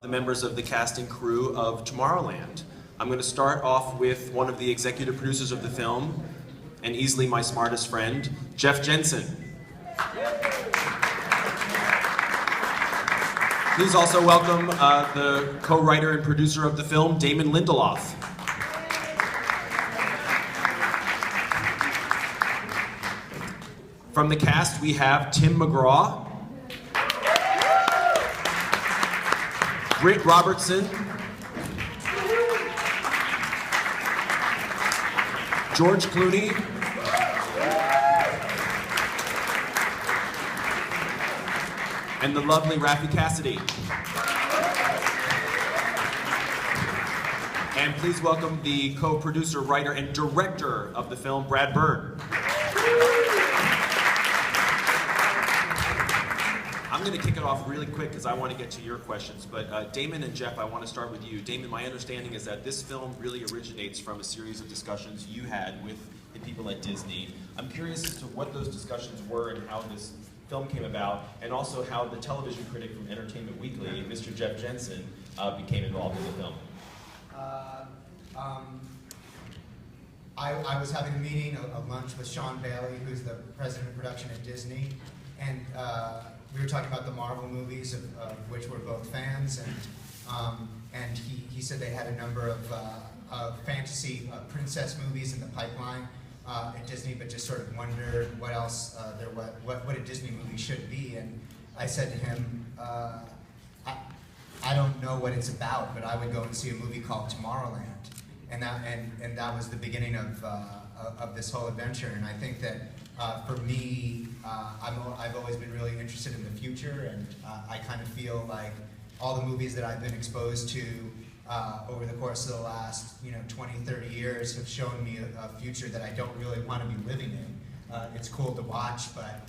members of the cast and crew of Tomorrowland. I'm going to start off with one of the executive producers of the film, and easily my smartest friend, Jeff Jensen. Please also welcome the co-writer and producer of the film, Damon Lindelof. From the cast, we have Tim McGraw, Britt Robertson, George Clooney, and the lovely Raffi Cassidy. And please welcome the co-producer, writer, and director of the film, Brad Bird. I'm going to kick it off really quick because I want to get to your questions, but Damon and Jeff, I want to start with you. Damon, my understanding is that this film really originates from a series of discussions you had with the people at Disney. I'm curious as to what those discussions were and how this film came about, and also how the television critic from Entertainment Weekly, Mr. Jeff Jensen, became involved in the film. I was having a meeting, a lunch with Sean Bailey, who's the president of production at Disney, and we were talking about the Marvel movies, of which we're both fans, and he said they had a number of fantasy princess movies in the pipeline at Disney, but just sort of wondered what else what a Disney movie should be. And I said to him, I don't know what it's about, but I would go and see a movie called Tomorrowland, and that was the beginning of this whole adventure. And I think that for me, I've always been really interested in the future, and I kind of feel like all the movies that I've been exposed to over the course of the last 20, 30 years have shown me a future that I don't really want to be living in. It's cool to watch, but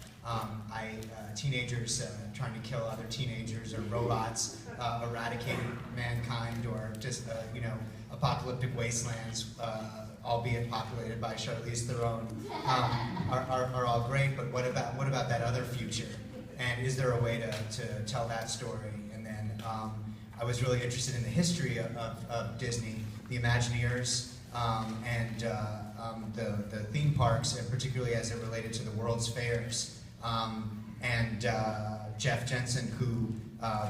teenagers trying to kill other teenagers, or robots eradicating mankind, or just apocalyptic wastelands, albeit populated by Charlize Theron, are all great. But what about that other future? And is there a way to tell that story? And then I was really interested in the history of Disney, the Imagineers, and the theme parks, and particularly as it related to the World's Fairs. And Jeff Jensen, who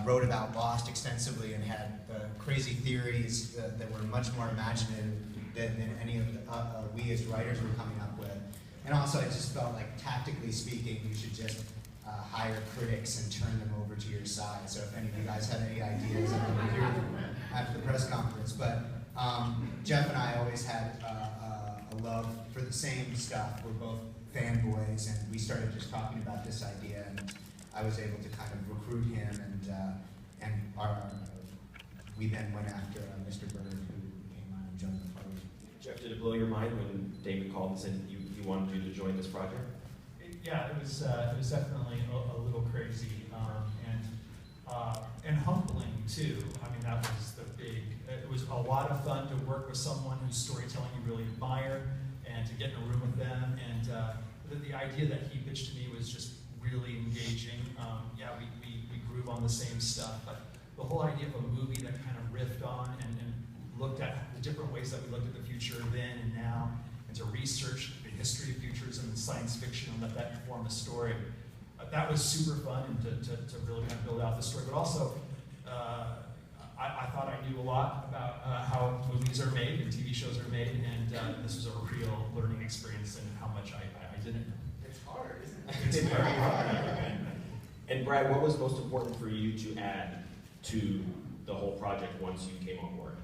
wrote about Lost extensively and had crazy theories that were much more imaginative than any of we as writers were coming up with. And also, I just felt like, tactically speaking, you should just hire critics and turn them over to your side. So if any of you guys have any ideas, I'm going to hear them after the press conference. But Jeff and I always had a love for the same stuff. We're both fanboys, and we started just talking about this idea, and I was able to kind of recruit him, and we then went after Mr. Bird, who came on and joined the party. Jeff, did it blow your mind when David called and said you wanted you to join this project? Yeah, it was definitely a little crazy, and humbling too. I mean, that was the big. It was a lot of fun to work with someone whose storytelling you really admire, and to get in a room with them. And the idea that he pitched to me was just really engaging. Yeah, we groove on the same stuff, but the whole idea of a movie that kind of riffed on and looked at the different ways that we looked at the future then and now, and to research the history of futures and science fiction and let that inform a story. That was super fun, and to really kind of build out the story. But also, I thought I knew a lot about how movies are made and TV shows are made, and this was a real learning experience, and how much I didn't know. It's hard, isn't it? It's very hard. And Brad, what was most important for you to add to the whole project once you came on board?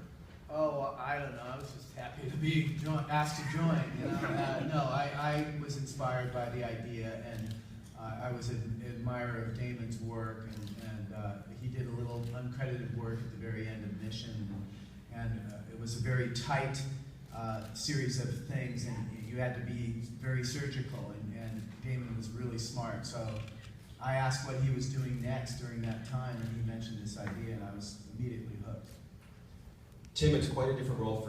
Oh, well, I don't know. I was just happy to be asked to join. No, I was inspired by the idea, and I was an admirer of Damon's work, and he did a little uncredited work at the very end of Mission, and it was a very tight series of things, and you had to be very surgical, and Damon was really smart. So I asked what he was doing next during that time, and he mentioned this idea, and I was immediately hooked. Tim, it's quite a different role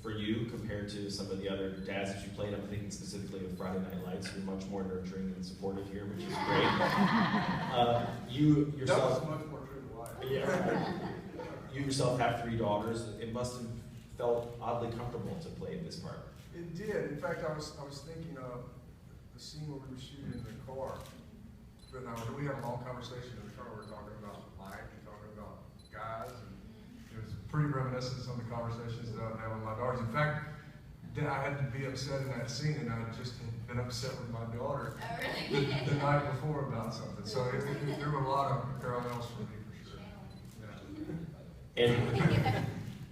for you compared to some of the other dads that you played. I'm thinking specifically of Friday Night Lights. You're much more nurturing and supportive here, which is great. You yourself. That was much more true to life. Yeah. You yourself have 3 daughters. It must have felt oddly comfortable to play this part. It did. In fact, I was thinking of the scene where we were shooting in the car. But we had a long conversation in the car. We were talking about Mike and talking about guys, and it was pretty reminiscent of some of the conversations that I would have with my daughters. In fact, I had to be upset in that scene, and I just had been upset with my daughter the night before about something. So there were a lot of parallels for me, for sure. Yeah. And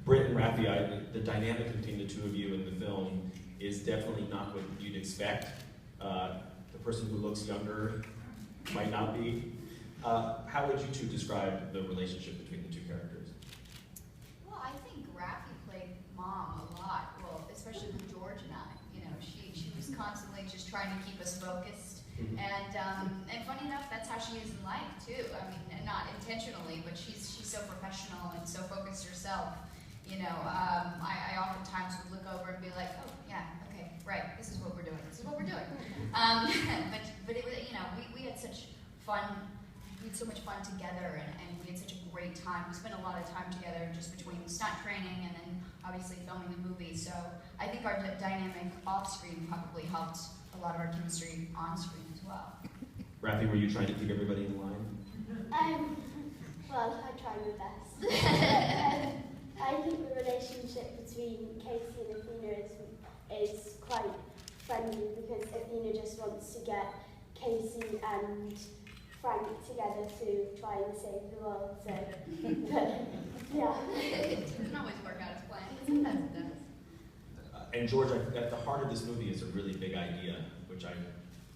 Britt and Rafi, the dynamic between the two of you in the film is definitely not what you'd expect. The person who looks younger might not be. How would you two describe the relationship between the two characters? Well, I think Rafi played Mom a lot. Well, especially with George and I. You know, she was constantly just trying to keep us focused. And funny enough, that's how she is in life too. I mean, not intentionally, but she's so professional and so focused herself. You know, I oftentimes would look over and be like, oh yeah, okay, right, this is what we're doing. This is what we're doing. But it was, you know, we had such fun. We had so much fun together, and we had such a great time. We spent a lot of time together just between stunt training and then obviously filming the movie. So I think our dynamic off screen probably helped a lot of our chemistry on screen as well. Rafi, were you trying to keep everybody in line? Well, I tried my best. I think the relationship between Casey and Athena is quite friendly because Athena just wants to get Casey and Frank together to try and save the world. So, but, yeah. It doesn't always work out as planned, but sometimes it does. And George, at the heart of this movie is a really big idea, which I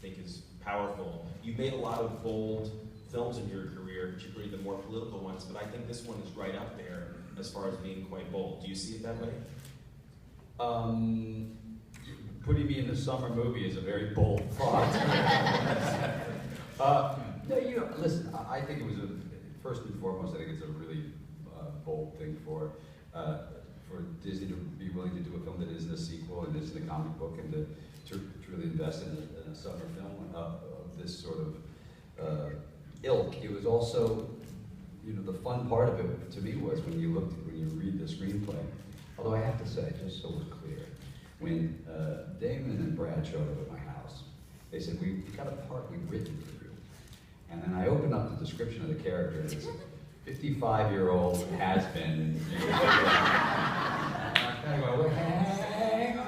think is powerful. You've made a lot of bold films in your career, particularly the more political ones, but I think this one is right up there as far as being quite bold. Do you see it that way? Putting me in the summer movie is a very bold thought. No, you know, listen, I think it was first and foremost, I think it's a really bold thing for Disney to be willing to do a film that isn't a sequel and isn't a comic book, and to really invest in a summer film of this sort of ilk. It was also, you know, the fun part of it to me was when you read the screenplay. Although I have to say, just so it's clear, when Damon and Brad showed up at my house, they said, we've got a part we've written for you. And then I opened up the description of the character, and it said, 55-year-old has-been. I go, well, hang on,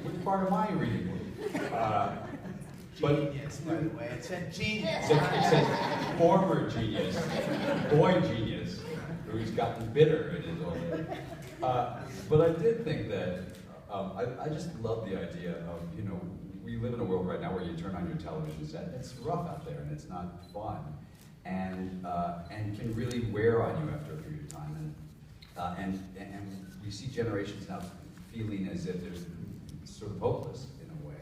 which part am I reading? Genius, by the way. It said genius. It said former genius, boy genius, who's gotten bitter in his old age. But I did think that, I just love the idea of, you know, we live in a world right now where you turn on your television set, and it's rough out there, and it's not fun, and can really wear on you after a period of time. And we see generations now feeling as if they're sort of hopeless in a way.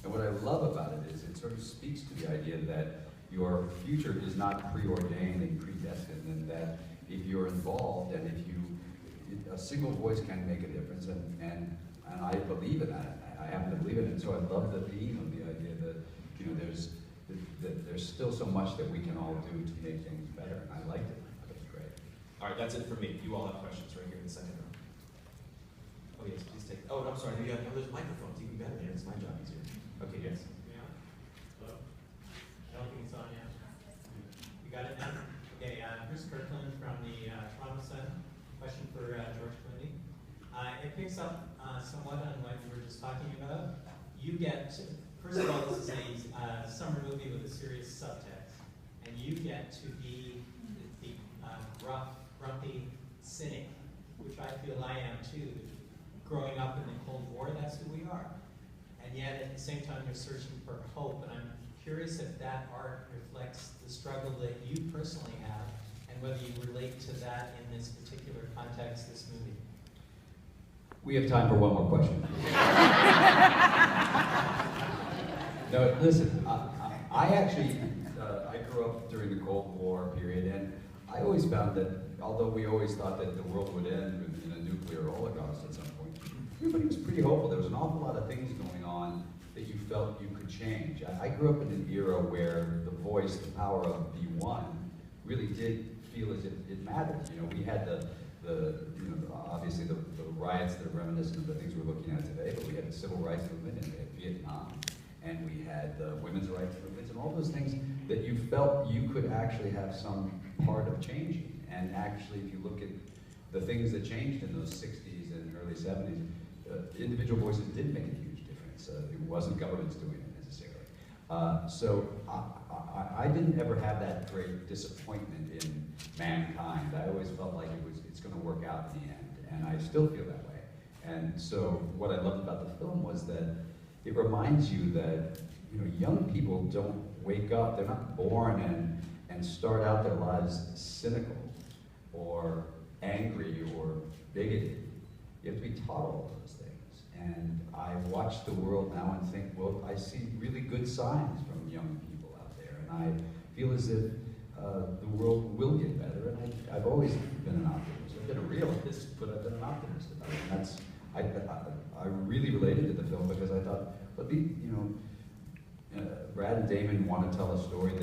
And what I love about it is it sort of speaks to the idea that your future is not preordained and predestined, and that if you're involved and a single voice can make a difference, and I believe in that. I happen to believe in it. So I love the theme of the idea that, you know, there's still so much that we can all do to make things better, and I liked it. I thought it was great. All right, that's it for me. You all have questions right here in the second row. Oh yes, please take. Oh, I'm sorry. There's microphones. Even better. Yeah, it's my job easier. Okay, yes. Yeah. Hello. I don't think it's on yet. You got it now? Okay. Chris Kirkland from the Toronto Sun. Question for George Clooney. It picks up somewhat on what you were just talking about. You get, first of all, this is a summer movie with a serious subtext, and you get to be the rough, grumpy cynic, which I feel I am too. Growing up in the Cold War, that's who we are. And yet, at the same time, you're searching for hope, and I'm curious if that art reflects the struggle that you personally have, and whether you relate to that in this particular context, this movie. We have time for one more question. No, listen, I actually, I grew up during the Cold War period, and I always found that, although we always thought that the world would end in a nuclear holocaust at some point, everybody was pretty hopeful. There was an awful lot of things going on that you felt you could change. I grew up in an era where the voice, the power of the one, really did feel as if it mattered. You know, we had obviously the riots that are reminiscent of the things we're looking at today, but we had the civil rights movement, and we had Vietnam, and we had the women's rights movements, and all those things that you felt you could actually have some part of changing. And actually, if you look at the things that changed in those 60s and early 70s, individual voices did make a huge difference. It wasn't governments doing it necessarily. So I didn't ever have that great disappointment in mankind. I always felt like it's going to work out in the end, and I still feel that way. And so what I loved about the film was that it reminds you that, you know, young people don't wake up, they're not born and start out their lives cynical or angry or bigoted. You have to be taught all those things. And I watch the world now and think, well, I see really good signs from young people out there, and I feel as if the world will get better. And I've always been an optimist. I've been a realist, but I've been an optimist about it. And that's, I really related to the film because I thought, Brad and Damon want to tell a story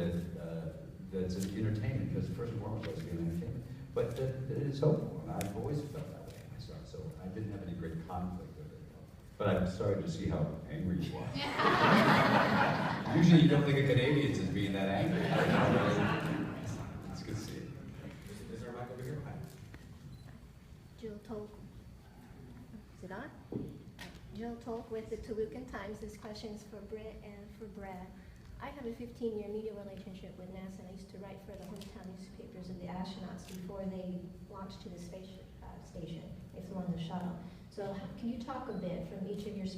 that's an entertainment, because first and foremost, it's an entertainment, but that it is hopeful, and I've always felt that way myself, so I didn't have any great conflict with it. But I'm sorry to see how angry you are. Usually you don't think of Canadians as being that angry. It's good to see you. Is there a mic over here? Hi. Jill Tolk. Is it on? Jill Tolk with the Tolucan Times. This question is for Britt and for Brad. I have a 15-year media relationship with NASA, and I used to write for the hometown newspapers of the astronauts before they launched to the space station. They flew on the shuttle. So can you talk a bit from each of your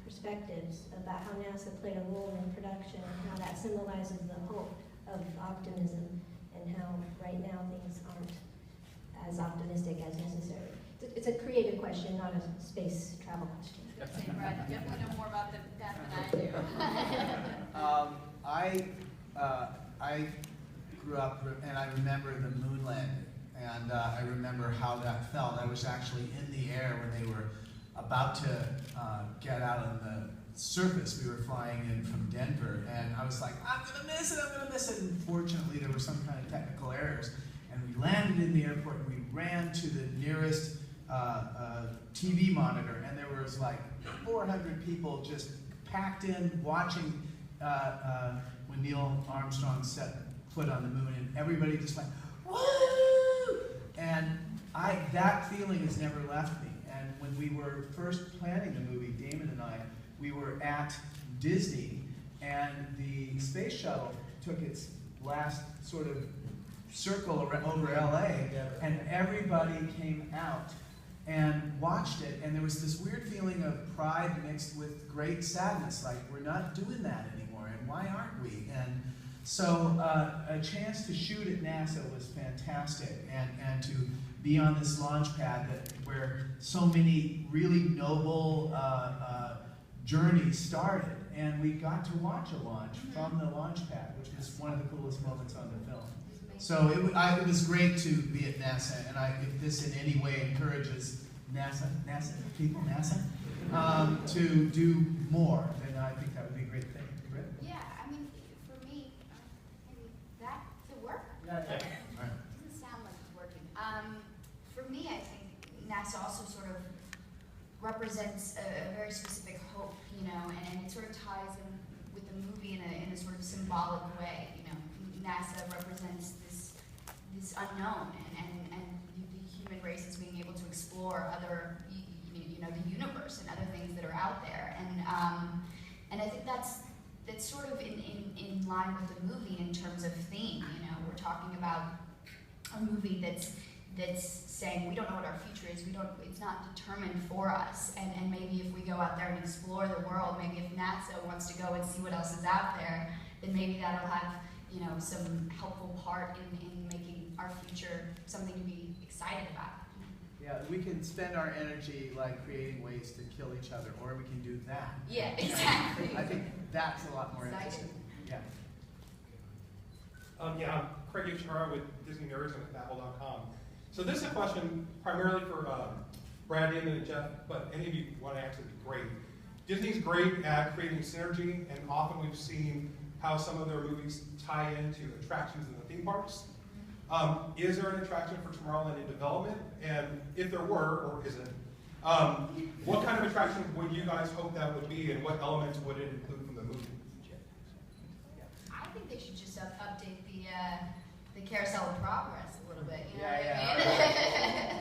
perspectives about how NASA played a role in production and how that symbolizes the hope of optimism, and how right now things aren't as optimistic as necessary? It's a creative question, not a space travel question. Say, Brad, you definitely know more about that than I do. I grew up and I remember the moon landing, and I remember how that felt. I was actually in the air when they were about to get out on the surface. We were flying in from Denver, and I was like, I'm gonna miss it. And fortunately, there were some kind of technical errors, and we landed in the airport, and we ran to the nearest TV monitor, and there was like 400 people just packed in watching when Neil Armstrong set foot on the moon, and everybody just like, woo! And that feeling has never left me. And when we were first planning the movie, Damon and I, we were at Disney, and the space shuttle took its last sort of circle over LA, and everybody came out and watched it, and there was this weird feeling of pride mixed with great sadness, like we're not doing that anymore, and why aren't we? And so a chance to shoot at NASA was fantastic, and to be on this launch pad where so many really noble journeys started, and we got to watch a launch from the launch pad, which was one of the coolest moments on the film. So it was great to be at NASA, and if this in any way encourages NASA to do more, then I think that would be a great thing. Britt? Yeah, I mean, for me, maybe back to work. Yeah. All right. Doesn't sound like it's working. For me, I think NASA also sort of represents a very specific hope, you know, and it sort of ties in with the movie in a sort of symbolic way. You know, NASA represents this unknown, and the human race is being able to explore other, you know, the universe and other things that are out there, and I think that's sort of in line with the movie in terms of theme. You know, we're talking about a movie that's saying we don't know what our future is. It's not determined for us. And maybe if we go out there and explore the world, maybe if NASA wants to go and see what else is out there, then maybe that'll have, you know, some helpful part in making our future something to be excited about. Yeah, we can spend our energy like creating ways to kill each other, or we can do that. Yeah, exactly. I think that's a lot more Exciting. interesting. Yeah. I'm Craig H. with Disney Nerds and Apple.com. So this is a question primarily for Brad, Damon, and Jeff, but any of you want to answer would be great. Disney's great at creating synergy, and often we've seen how some of their movies tie into attractions in the theme parks. Is there an attraction for Tomorrowland in development? And if there were, or isn't, what kind of attraction would you guys hope that would be, and what elements would it include from the movie? I think they should just update the Carousel of Progress a little bit. You know what I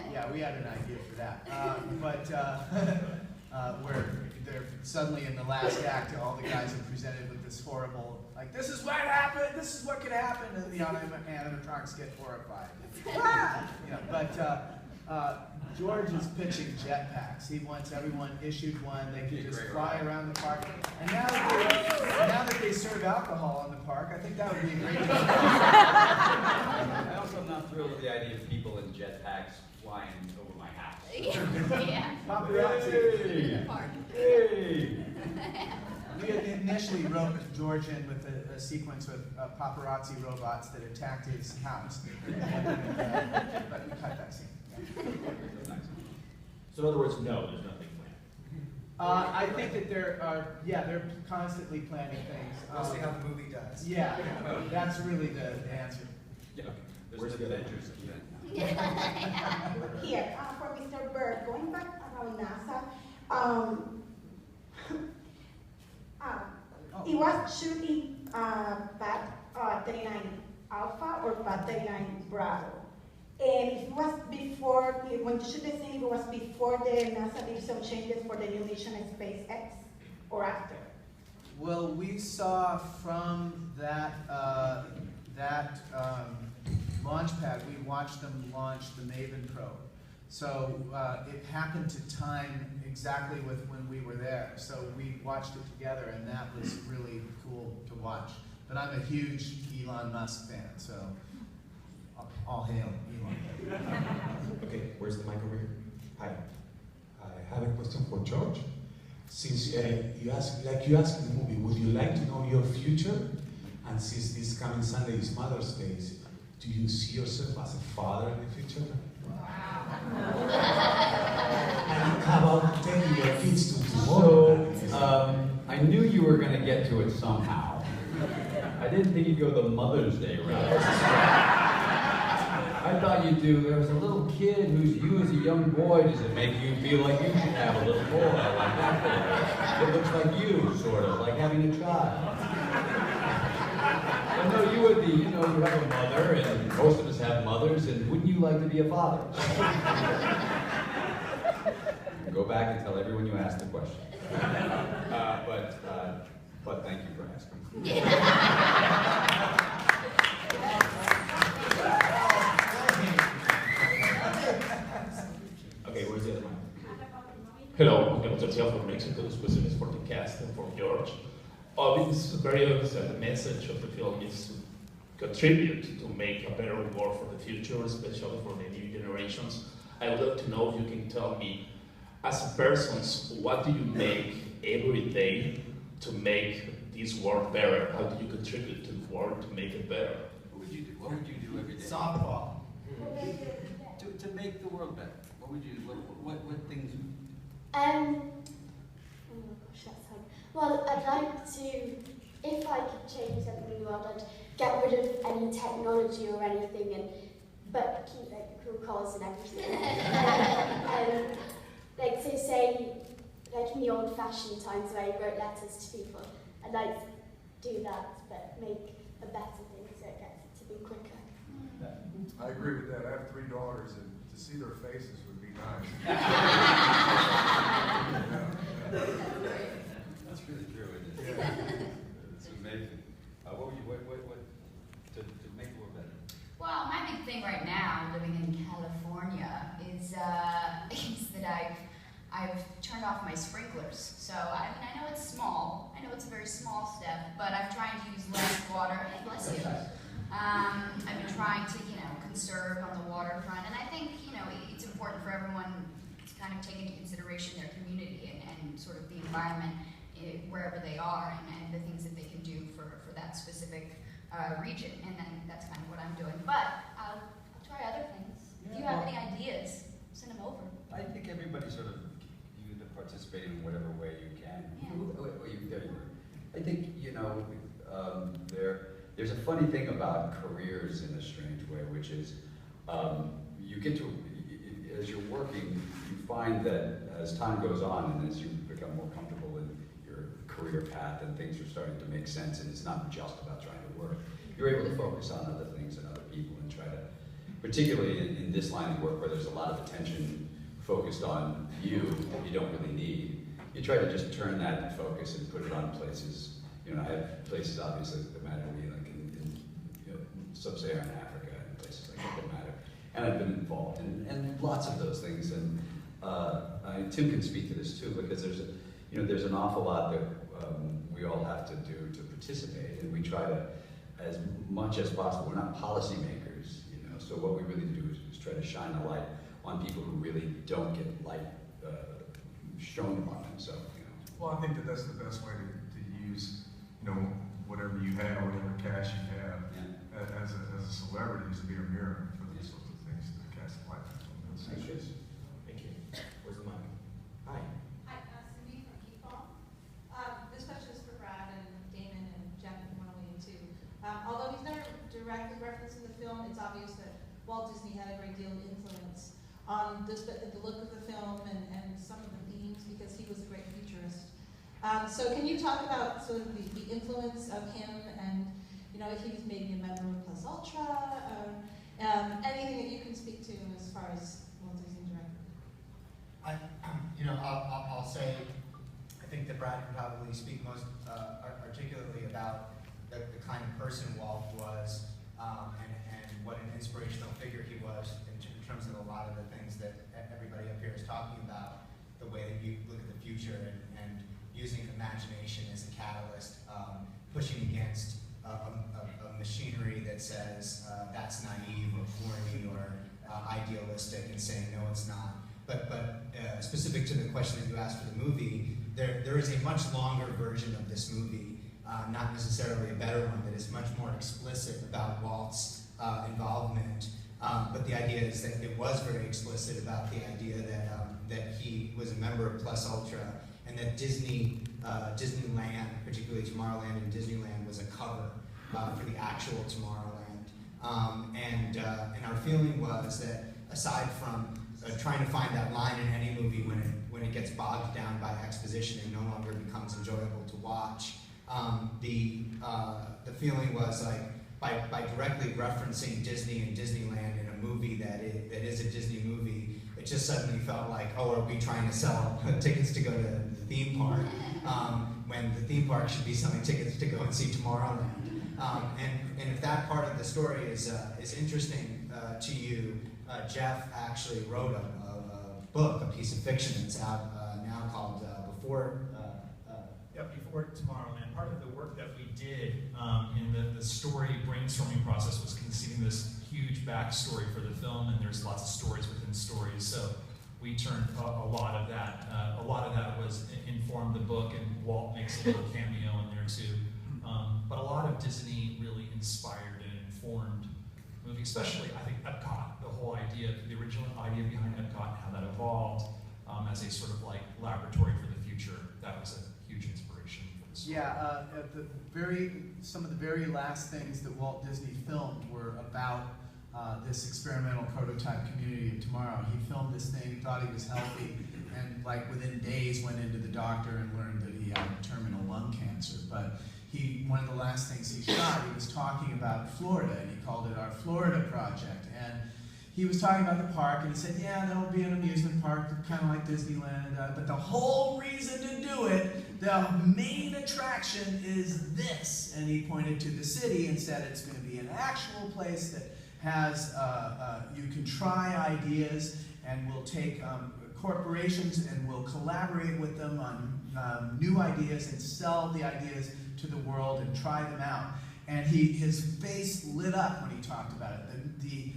mean? Yeah, we had an idea for that. Where they're suddenly in the last act, all the guys are presented with this horrible, like, this is what happened, this is what could happen, and the animatronics get horrified. You know, but George is pitching jetpacks. He wants everyone issued one. They can just fly around the park. And now that they serve alcohol in the park, I think that would be a great deal. I also am not thrilled with the idea of people in jetpacks flying over my house. Yeah. Paparazzi. Hey. We had initially wrote George in with a sequence with paparazzi robots that attacked his house. But we cut that scene. So in other words, no, there's nothing planned. I think that they're constantly planning things. We'll see how the movie does. Yeah, that's really the answer. Yeah, okay. There's the Avengers. Here, for Mr. Bird, going back around NASA, it was shooting Bat 39 Alpha or Bat 39 Bravo. And it was before, when you shoot the scene, it was before the NASA did some changes for the new mission in SpaceX, or after? Well, we saw from that launch pad, we watched them launch the Maven probe. So it happened to time exactly with when we were there. So we watched it together, and that was really cool to watch. But I'm a huge Elon Musk fan, so all hail Elon. Okay, where's the mic over here? Hi. I have a question for George. Since you asked in the movie, would you like to know your future? And since this coming Sunday is Mother's Day, do you see yourself as a father in the future? And how about taking your kids to Tomorrowland? So, I knew you were going to get to it somehow. I didn't think you'd go the Mother's Day route. I thought you'd do, there was a little kid who's you as a young boy, does it make you feel like you should have a little boy like that boy? It looks like you, sort of, like having a child. I know you would be, you know, you have a mother, and most of us have mothers, and wouldn't you like to be a father? Go back and tell everyone you asked the question. But thank you for asking. Okay, where's the other mic? Hello, I'm Garcia from Mexico, the specialist for the cast and for George. It's very obvious that the message of the film is to contribute to make a better world for the future, especially for the new generations. I would love to know if you can tell me, as persons, what do you make every day to make this world better? How do you contribute to the world to make it better? What would you do? What would you do every day? Softball. To make the world better. What would you do? What things? Oh my gosh, that's hard. Well, I'd like to, if I could change something in the world, I'd get rid of any technology or anything, but keep like the cool cars and everything. Like, so say, like in the old-fashioned times where you wrote letters to people, I'd like to do that, but make a better thing so it gets it to be quicker. I agree with that. I have 3 daughters, and to see their faces would be nice. That's really true, isn't it? It's amazing. What would you, to make the world better? Well, my big thing right now, living in California, is that I've turned off my sprinklers. So I mean, I know it's small. I know it's a very small step, but I'm trying to use less water. Hey, bless you. I've been trying to, conserve on the waterfront, and I think, it's important for everyone to kind of take into consideration their community and sort of the environment wherever they are, and the things that they can do for that specific region, and then that's kind of what I'm doing. But I'll try other things. If you have any ideas, send them over. I think everybody sort of, you need to participate in whatever way you can. Yeah. There you were. I think, there's a funny thing about careers in a strange way, which is you get to, as you're working, you find that as time goes on and as you become more comfortable in your career path and things are starting to make sense and it's not just about trying to work, you're able to focus on other things and other people and try to, particularly in this line of work where there's a lot of attention focused on you that you don't really need, you try to just turn that focus and put it on places. You know, I have places obviously that matter to me, like in you know, sub-Saharan Africa and places like that matter. And I've been involved in lots of those things. And Tim can speak to this too, because there's an awful lot that we all have to do to participate, and we try to, as much as possible. We're not policymakers, you know. So what we really do is try to shine a light on people who really don't get light shown upon them. So, you know. Well, I think that's the best way to use, you know, whatever you have, whatever cash you have, as a celebrity, is to be a mirror for these sorts of things to cast light on those issues. Thank you. Where's the mic? Hi. Hi, Cindy from Keithball. This question is for Brad and Damon and Jeff, if you want to weigh in too. Although he's never directly referenced in the film, it's obvious that Walt Disney had a great deal of influence on the look of the film and some of the themes, because he was a great futurist. So can you talk about sort of the influence of him, and you know, if he was maybe a member of Plus Ultra, anything that you can speak to as far as Walt Disney directly? I'll say, I think that Brad can probably speak most articulately about the kind of person Walt was, and what an inspirational figure he was in terms of a lot of the things that everybody up here is talking about, the way that you look at the future and using imagination as a catalyst, pushing against a machinery that says that's naive or corny or idealistic, and saying no, it's not. But specific to the question that you asked for the movie, there is a much longer version of this movie, not necessarily a better one, that is much more explicit about Walt's involvement. But the idea is that it was very explicit about the idea that he was a member of Plus Ultra, and that Disneyland, particularly Tomorrowland and Disneyland, was a cover for the actual Tomorrowland. And our feeling was that, aside from trying to find that line in any movie when it gets bogged down by exposition and no longer becomes enjoyable to watch, the feeling was like, by directly referencing Disney and Disneyland in a movie that is a Disney movie, it just suddenly felt like, oh, are we trying to sell tickets to go to the theme park, when the theme park should be selling tickets to go and see Tomorrowland. And if that part of the story is interesting to you, Jeff actually wrote a book, a piece of fiction that's out now called Before Tomorrowland. Part of the work that we did in the story brainstorming process was conceiving this huge backstory for the film, and there's lots of stories within stories. So we turned a lot of that. A lot of that was informed the book, and Walt makes a little cameo in there too. But a lot of Disney really inspired and informed the movie, especially I think Epcot. The whole idea, the original idea behind Epcot, and how that evolved as a sort of like laboratory for the future. That was a huge inspiration for the story. Yeah, some of the very last things that Walt Disney filmed were about this experimental prototype community of tomorrow. He filmed this thing, thought he was healthy, and like within days went into the doctor and learned that he had terminal lung cancer. But one of the last things he shot, he was talking about Florida, and he called it our Florida Project. And he was talking about the park, and he said, yeah, there'll be an amusement park, kind of like Disneyland, but the whole reason to do it, the main attraction is this. And he pointed to the city and said it's going to be an actual place that has, you can try ideas, and we'll take corporations and we'll collaborate with them on new ideas and sell the ideas to the world and try them out. And his face lit up when he talked about it. The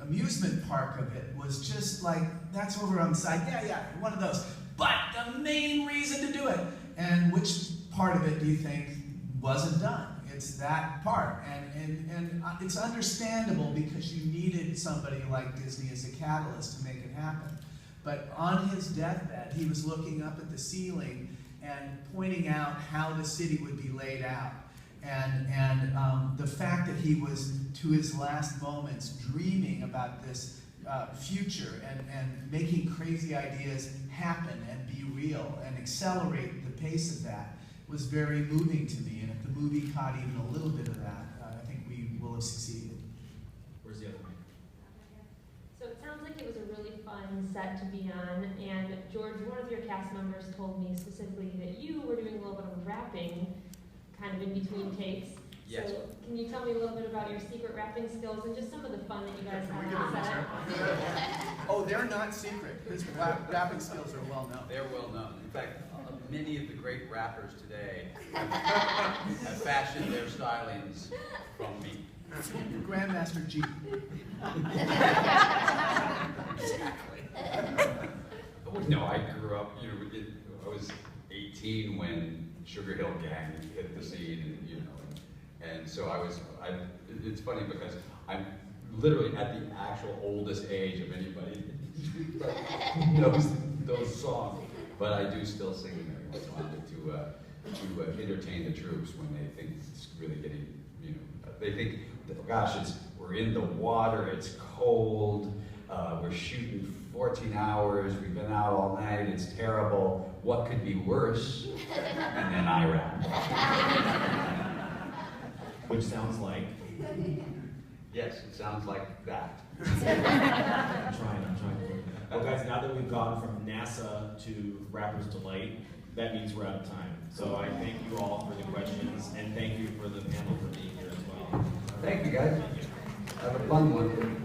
amusement part of it was just like, that's over on the side, yeah, one of those. But the main reason to do it, and which part of it do you think wasn't done? It's that part, and it's understandable because you needed somebody like Disney as a catalyst to make it happen. But on his deathbed, he was looking up at the ceiling and pointing out how the city would be laid out. And the fact that he was, to his last moments, dreaming about this future and making crazy ideas happen and be real and accelerate the pace of that was very moving to me. And if the movie caught even a little bit of that, I think we will have succeeded. Where's the other one? So it sounds like it was a really fun set to be on, and George, one of your cast members told me specifically that you were doing a little bit of rapping kind of in between takes. Yes. So can you tell me a little bit about your secret rapping skills and just some of the fun that you guys had on set? Oh, they're not secret. His rapping skills are well known. They're well known. In fact, many of the great rappers today have fashioned their stylings from me. Grandmaster G. Exactly. No, I grew up, I was 18 when Sugar Hill Gang hit the scene, and so it's funny because I'm literally at the actual oldest age of anybody who knows those songs, but I do still sing them every once in a while to entertain the troops when they think it's really getting, they think, gosh, we're in the water, it's cold, we're shooting 14 hours, we've been out all night, it's terrible, what could be worse? And then I rap. Which sounds like? Yes, it sounds like that. I'm trying to work that. Well guys, now that we've gone from NASA to Rapper's Delight, that means we're out of time. So I thank you all for the questions, and thank you for the panel for being here as well. Thank you guys. Have a fun one.